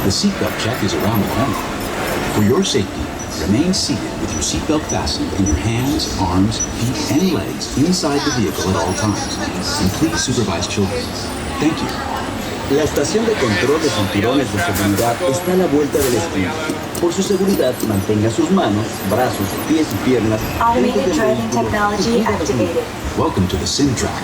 The seatbelt check is around the corner. For your safety, remain seated with your seatbelt fastened and your hands, arms, feet, and legs inside the vehicle at all times. And please supervise children. Thank you. La estación de control de cinturones de seguridad está a la vuelta de la esquina. Por su seguridad, mantenga sus manos, brazos, pies y piernas. Automated driving technology activated. Welcome to the Sim Track.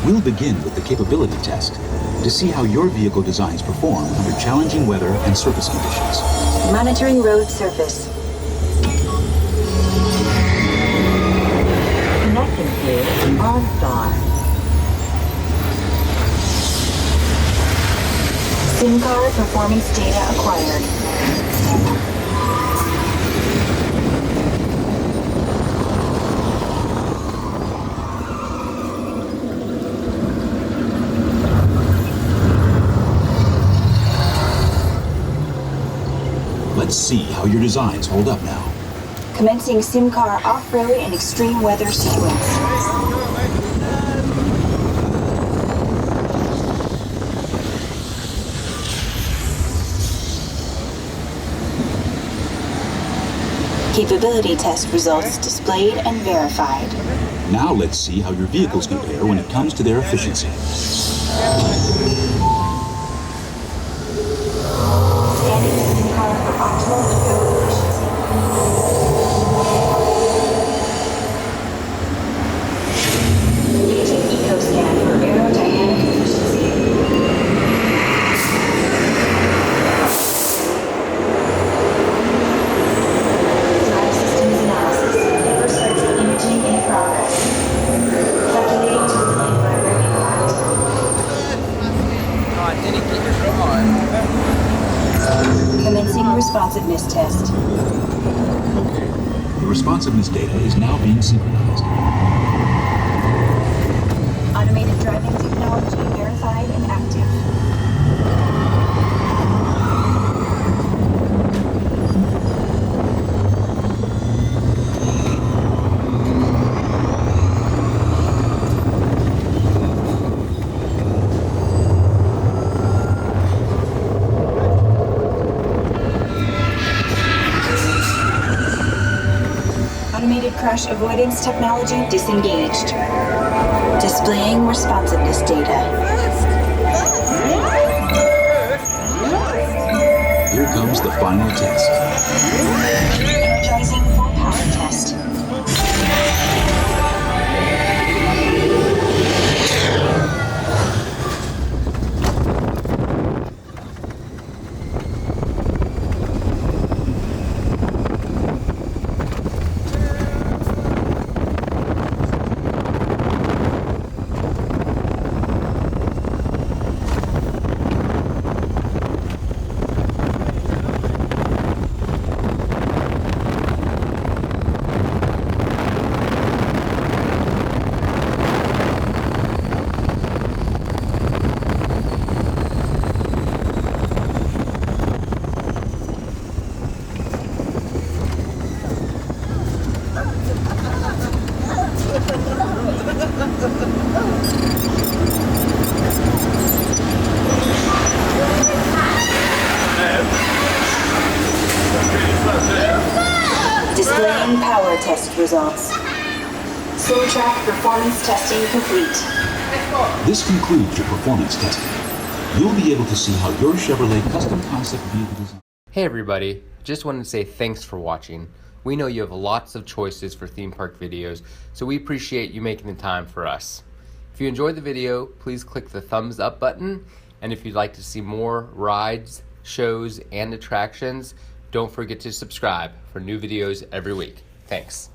We'll begin with the capability test to see how your vehicle designs perform under challenging weather and surface conditions. Monitoring road surface. Connecting to OnStar. SIM card performance data acquired. Let's see how your designs hold up now. Commencing SIM car off-road and extreme weather sequence. Capability test results displayed and verified. Now let's see how your vehicles compare when it comes to their efficiency. Scanning SIM car for optimal eco efficiency. Engaging eco scan for aerodynamic efficiency. Drive systems analysis. Perspective imaging in progress. Calculating total environment impact. I didn't get your car. Commencing responsiveness test. Okay. The responsiveness data is now being synchronized. Automated driving technology verified and active. Automated crash avoidance technology disengaged. Displaying responsiveness data. Here comes the final test. Energizing for power test. Displaying power test results. SIM track performance testing complete. This concludes your performance testing. You'll be able to see how your Chevrolet custom concept vehicle design. Hey everybody, just wanted to say thanks for watching. We know you have lots of choices for theme park videos, so we appreciate you making the time for us. If you enjoyed the video, please click the thumbs up button, and if you'd like to see more rides, shows, and attractions, don't forget to subscribe for new videos every week. Thanks.